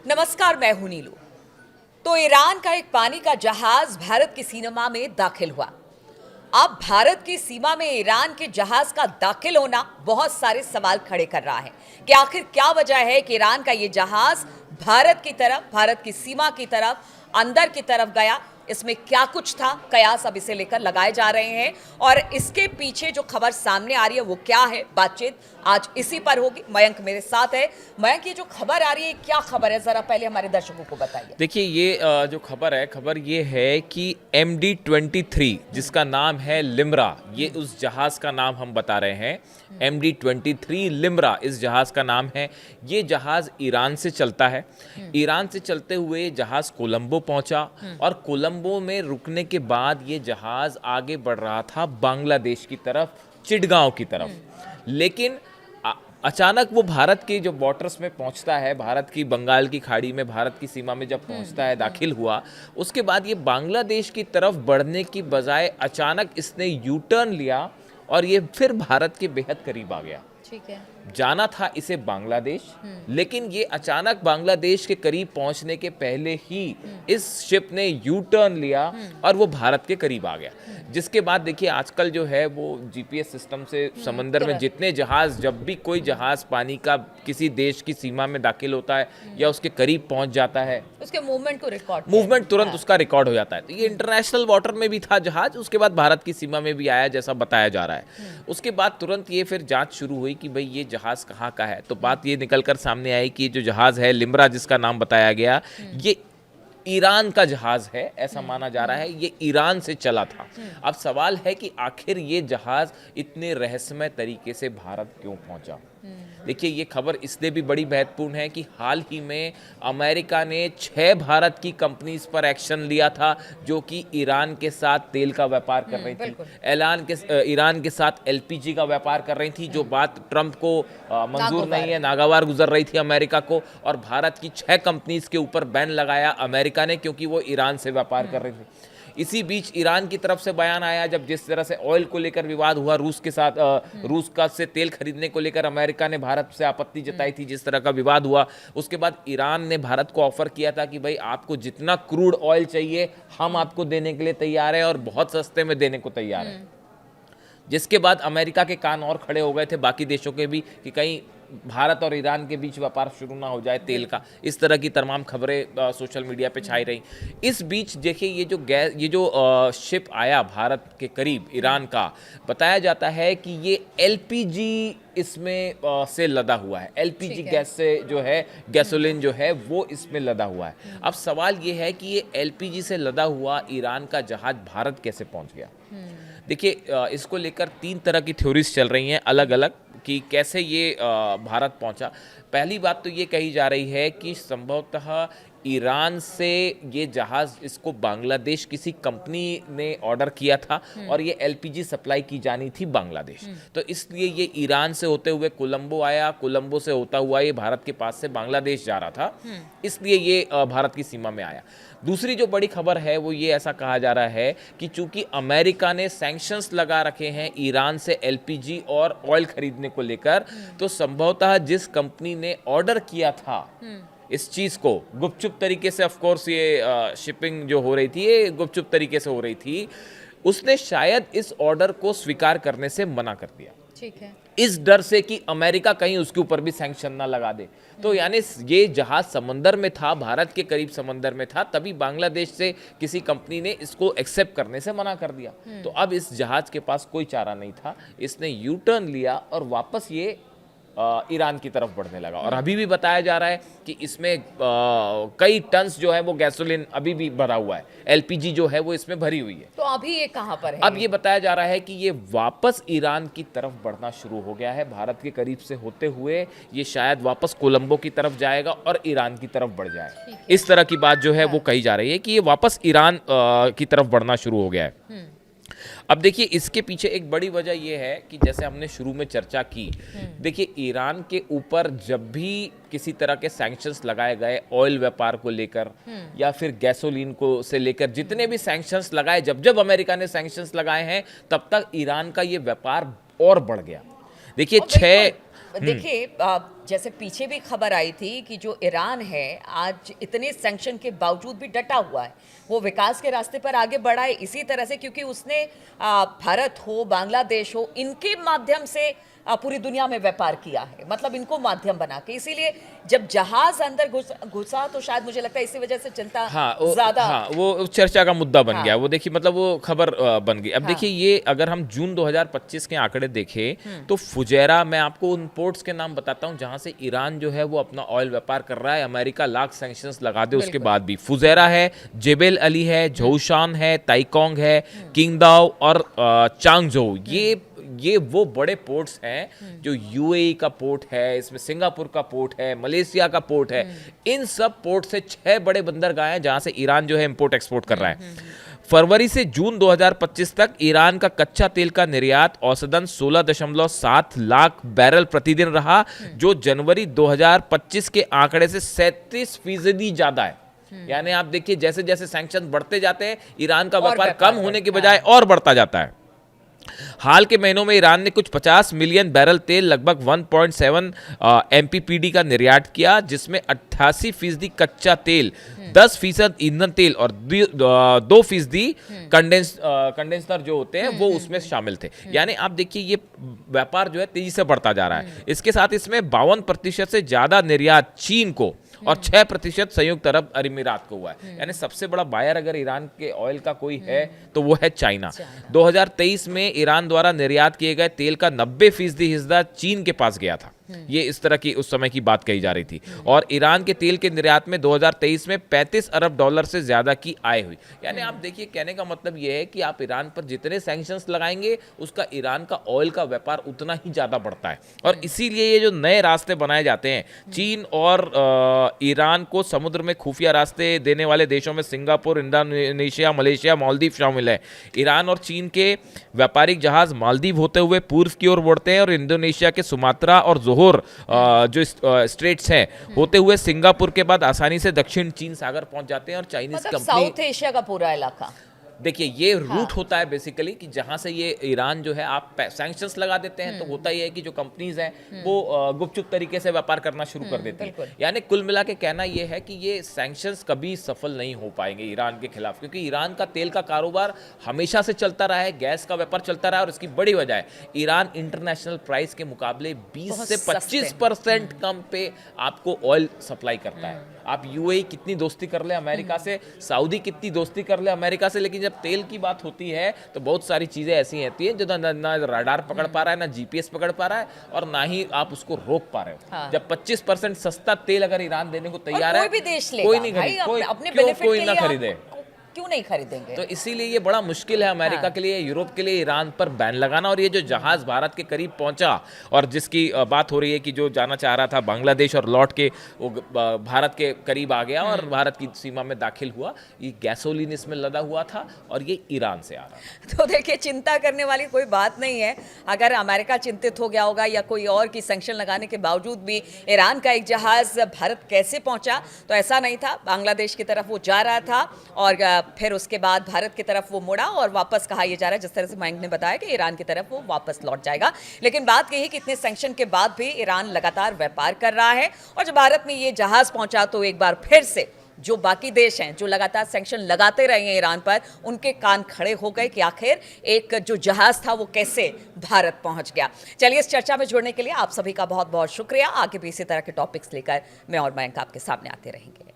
नमस्कार, मैं हूं नीलू। तो ईरान का एक पानी का जहाज भारत की सीमा में दाखिल हुआ। अब भारत की सीमा में ईरान के जहाज का दाखिल होना बहुत सारे सवाल खड़े कर रहा है कि आखिर क्या वजह है कि ईरान का ये जहाज भारत की तरफ, भारत की सीमा की तरफ, अंदर की तरफ गया। इसमें क्या कुछ था, कयास अब इसे लेकर लगाए जा रहे हैं और इसके पीछे जो खबर सामने आ रही है वो क्या है, बातचीत आज इसी पर होगी। मयंक मेरे साथ है। मयंक, ये जो खबर आ रही है क्या खबर है, जरा पहले हमारे दर्शकों को बताइए। देखिए ये जो खबर ये है कि MD-23 जिसका नाम है लिम्रा, ये उस जहाज़ का नाम हम बता रहे हैं। MD-23 लिम्रा इस जहाज़ का नाम है। ये जहाज़ ईरान से चलता है। ईरान से चलते हुए जहाज़ कोलंबो पहुंचा और कोलंबो में रुकने के बाद ये जहाज़ आगे बढ़ रहा था बांग्लादेश की तरफ, चिटगांव की तरफ। लेकिन अचानक वो भारत के जो बॉर्डर्स में पहुंचता है, भारत की बंगाल की खाड़ी में, भारत की सीमा में जब पहुंचता है, दाखिल हुआ, उसके बाद ये बांग्लादेश की तरफ बढ़ने की बजाय अचानक इसने यू टर्न लिया और ये फिर भारत के बेहद करीब आ गया। ठीक है। जाना था इसे बांग्लादेश, लेकिन ये अचानक बांग्लादेश के करीब पहुंचने के पहले ही इस शिप ने यू टर्न लिया और वो भारत के करीब आ गया। जिसके बाद देखिए आजकल जो है वो जीपीएस सिस्टम से समंदर में जितने जहाज, जब भी कोई जहाज पानी का किसी देश की सीमा में दाखिल होता है या उसके करीब पहुंच जाता है, उसके मूवमेंट को रिकॉर्ड, मूवमेंट तुरंत उसका रिकॉर्ड हो जाता है। तो ये इंटरनेशनल वाटर में भी था जहाज, उसके बाद भारत की सीमा में भी आया जैसा बताया जा रहा है। उसके बाद तुरंत ये फिर जांच शुरू हुई कि भाई ये जहाज कहाँ का है। तो बात ये निकलकर सामने आई कि जो जहाज है लिम्रा, जिसका नाम बताया गया, ये ईरान का जहाज है, ऐसा माना जा रहा है। ये ईरान से चला था। अब सवाल है कि आखिर ये जहाज इतने रहस्यमय तरीके से भारत क्यों पहुंचा। देखिए ये खबर इसलिए भी बड़ी महत्वपूर्ण है कि हाल ही में अमेरिका ने 6 भारत की कंपनीज पर एक्शन लिया था जो कि ईरान के साथ तेल का व्यापार कर रही थी, ईरान के साथ एलपीजी का व्यापार कर रही थी, जो बात ट्रंप को मंजूर नहीं है, नागवार गुजर रही थी अमेरिका को। और भारत की 6 कंपनीज के ऊपर बैन लगाया अमेरिका ने, क्योंकि वो ईरान से व्यापार कर रही थी। इसी बीच ईरान की तरफ से बयान आया, जब जिस तरह से ऑयल को लेकर विवाद हुआ, रूस के साथ, रूस का से तेल खरीदने को लेकर अमेरिका ने भारत से आपत्ति जताई थी, जिस तरह का विवाद हुआ, उसके बाद ईरान ने भारत को ऑफर किया था कि भाई आपको जितना क्रूड ऑयल चाहिए हम आपको देने के लिए तैयार है और बहुत सस्ते में देने को तैयार है। जिसके बाद अमेरिका के कान और खड़े हो गए थे, बाकी देशों के भी, कि कहीं भारत और ईरान के बीच व्यापार शुरू ना हो जाए तेल का। इस तरह की तमाम खबरें सोशल मीडिया पे छाई रही। इस बीच देखिए ये जो शिप आया भारत के करीब ईरान का, बताया जाता है कि ये एलपीजी इसमें से लदा हुआ है। एलपीजी गैस से जो है, गैसोलीन जो है वो इसमें लदा हुआ है। अब सवाल ये है कि ये एलपीजी से लदा हुआ ईरान का जहाज भारत कैसे पहुंच गया। देखिए इसको लेकर 3 तरह की थ्योरीज चल रही हैं अलग अलग कि कैसे ये भारत पहुंचा। पहली बात तो ये कही जा रही है कि संभवतः ईरान से ये जहाज़, इसको बांग्लादेश किसी कंपनी ने ऑर्डर किया था और ये एलपीजी सप्लाई की जानी थी बांग्लादेश। तो इसलिए ये ईरान से होते हुए कोलंबो आया, कोलंबो से होता हुआ ये भारत के पास से बांग्लादेश जा रहा था, इसलिए ये भारत की सीमा में आया। दूसरी जो बड़ी खबर है वो ये ऐसा कहा जा रहा है कि चूंकि अमेरिका ने सैंक्शंस लगा रखे हैं ईरान से एलपीजी और ऑयल खरीदने को लेकर, तो संभवतः जिस कंपनी ने ऑर्डर किया था इस चीज को गुपचुप तरीके से, ऑफ कोर्स ये शिपिंग जो हो रही थी ये गुपचुप तरीके से हो रही थी, उसने शायद इस ऑर्डर को स्वीकार करने से मना कर दिया। ठीक है। इस डर से कि अमेरिका कहीं उसके ऊपर भी सैंक्शन ना लगा दे। तो यानी ये जहाज समंदर में था, भारत के करीब समंदर में था, तभी बांग्लादेश से किसी कंपनी ने इसको एक्सेप्ट करने से मना कर दिया। तो अब इस जहाज के पास कोई चारा नहीं था, इसने यू टर्न लिया और वापस ये ईरान की तरफ बढ़ने लगा। और अभी भी बताया जा रहा है कि इसमें कई टन्स जो है वो गैसोलीन अभी भी भरा हुआ है, एलपीजी जो है वो इसमें भरी हुई है। तो अभी ये कहां पर है? अब ये बताया जा रहा है कि ये वापस ईरान की तरफ बढ़ना शुरू हो गया है। भारत के करीब से होते हुए ये शायद वापस कोलंबो की तरफ जाएगा और ईरान की तरफ बढ़ जाए। इस तरह की बात जो है वो कही जा रही है कि ये वापस ईरान की तरफ बढ़ना शुरू हो गया है। अब देखिए इसके पीछे एक बड़ी वजह यह है कि जैसे हमने शुरू में चर्चा की, देखिए ईरान के ऊपर जब भी किसी तरह के सैंक्शंस लगाए गए ऑयल व्यापार को लेकर या फिर गैसोलीन को से लेकर, जितने भी सैंक्शंस लगाए, जब जब अमेरिका ने सैंक्शंस लगाए हैं तब तक ईरान का ये व्यापार और बढ़ गया। देखिए जैसे पीछे भी खबर आई थी कि जो ईरान है आज इतने सैंक्शन के बावजूद भी डटा हुआ है, वो विकास के रास्ते पर आगे बढ़ा है इसी तरह से, क्योंकि उसने भारत हो, बांग्लादेश हो, इनके माध्यम से पूरी दुनिया में व्यापार किया है, मतलब इनको माध्यम बना के। इसीलिए जब जहाज अंदर घुसा तो शायद मुझे लगता है इसी वजह से चिंता ज्यादा, वो चर्चा का मुद्दा बन हाँ। गया। वो देखिए मतलब वो खबर बन गई। अब देखिए ये अगर हम जून 2025 के आंकड़े देखें तो फुजैरा, मैं आपको उन पोर्ट्स के नाम बताता हूं जहां से ईरान जो है वो अपना ऑयल व्यापार कर रहा है। अमेरिका लाख सैंक्शंस लगा दे उसके बाद भी। फुजैरा है, जेबेल अली है, झोशान है, ताइकोंग है, किंगदाओ और चांगझोउ। ये वो बड़े पोर्ट्स हैं जो यूएई का पोर्ट है, इसमें सिंगापुर का पोर्ट है, मलेशिया का पोर्ट है। इन सब पोर्ट से 6 बड़े बंदरगाह हैं जहां से ईरान जो है इंपोर्ट एक्सपोर्ट कर रहा है। फरवरी से जून 2025 तक ईरान का कच्चा तेल का निर्यात औसतन 16.7 लाख बैरल प्रतिदिन रहा, जो जनवरी 2025 के आंकड़े से 37% ज्यादा है। यानी आप देखिए जैसे जैसे सैंक्शन बढ़ते जाते हैं ईरान का व्यापार कम होने के बजाय और बढ़ता जाता है। हाल के महीनों में ईरान ने कुछ 50 मिलियन बैरल तेल, लगभग 1.7 MPPD का निर्यात किया, जिसमें 88% कच्चा तेल, 10% ईंधन तेल और 2% कंडेंसर जो होते हैं वो उसमें शामिल थे। यानी आप देखिए ये व्यापार जो है तेजी से बढ़ता जा रहा है। इसके साथ इसमें 52% से ज्यादा निर्यात चीन को और 6% संयुक्त अरब अमीरात को हुआ है। यानी सबसे बड़ा बायर अगर ईरान के ऑयल का कोई है तो वो है चाइना। 2023 में ईरान द्वारा निर्यात किए गए तेल का 90% हिस्सा चीन के पास गया था। ये इस तरह की उस समय की बात कही जा रही थी। और ईरान के तेल के निर्यात में 2023 में $35 अरब से ज्यादा की आय हुई। यानी आप देखिए कहने का मतलब यह है कि आप ईरान पर जितने सैंक्शंस लगाएंगे उसका ईरान का ऑयल का व्यापार उतना ही ज्यादा बढ़ता है। और इसीलिए ये जो नए रास्ते बनाए जाते हैं, चीन और ईरान को समुद्र में खुफिया रास्ते देने वाले देशों में सिंगापुर, इंडोनेशिया, मलेशिया, मालदीव शामिल है। ईरान और चीन के व्यापारिक जहाज मालदीव होते हुए पूर्व की ओर बढ़ते हैं और इंडोनेशिया के सुमात्रा और जोहोर जो स्ट्रेट्स हैं होते हुए सिंगापुर के बाद आसानी से दक्षिण चीन सागर पहुंच जाते हैं। और चाइनीज मतलब कंपनी, साउथ एशिया का पूरा इलाका, देखिए ये रूट होता है बेसिकली कि जहां से ये ईरान जो है आप सैंक्शंस लगा देते हैं तो होता ही है कि जो कंपनीज हैं वो गुपचुप तरीके से व्यापार करना शुरू कर देती हैं। यानी कुल मिला के कहना ये है कि ये सैंक्शंस कभी सफल नहीं हो पाएंगे ईरान के खिलाफ, क्योंकि ईरान का तेल का कारोबार हमेशा से चलता रहा है, गैस का व्यापार चलता रहा है। और इसकी बड़ी वजह है ईरान इंटरनेशनल प्राइस के मुकाबले 20 से 25% कम पे आपको ऑयल सप्लाई करता है। आप यूएई कितनी दोस्ती कर ले अमेरिका से, सऊदी कितनी दोस्ती कर ले अमेरिका से, लेकिन जब तेल की बात होती है तो बहुत सारी चीजें ऐसी होती हैं जो ना रडार पकड़ पा रहा है, ना जीपीएस पकड़ पा रहा है, और ना ही आप उसको रोक पा रहे हो। हाँ। जब 25% सस्ता तेल अगर ईरान देने को तैयार है, कोई भी देश लेगा, कोई नहीं खरीदे, कोई ना खरीदे, क्यों नहीं खरीदेंगे? तो इसीलिए ये बड़ा मुश्किल है अमेरिका के लिए, यूरोप के लिए ईरान पर बैन लगाना। और ये जो जहाज भारत के करीब पहुंचा और जिसकी बात हो रही है कि जो जाना चाह रहा था बांग्लादेश और लौट के वो भारत के करीब आ गया और भारत की सीमा में दाखिल हुआ, ये गैसोलीन इसमें लदा हुआ था और ये ईरान से आ रहा। तो देखिए चिंता करने वाली कोई बात नहीं है। अगर अमेरिका चिंतित हो गया होगा या कोई और की सैंक्शन लगाने के बावजूद भी ईरान का एक जहाज भारत कैसे पहुंचा, तो ऐसा नहीं था। बांग्लादेश की तरफ वो जा रहा था और फिर उसके बाद भारत की तरफ वो मुड़ा और वापस कहा यह जा रहा है, जिस तरह से मयंक ने बताया कि ईरान की तरफ वो वापस लौट जाएगा। लेकिन बात यही कि इतने सैंक्शन के बाद भी ईरान लगातार व्यापार कर रहा है। और जब भारत में ये जहाज पहुंचा तो एक बार फिर से जो बाकी देश हैं जो लगातार सैंक्शन लगाते रहे हैं ईरान पर, उनके कान खड़े हो गए कि आखिर एक जो जहाज था वो कैसे भारत पहुंच गया। चलिए इस चर्चा में जुड़ने के लिए आप सभी का बहुत बहुत शुक्रिया। आगे भी इसी तरह के टॉपिक्स लेकर मैं और मयंक आपके सामने आते रहेंगे।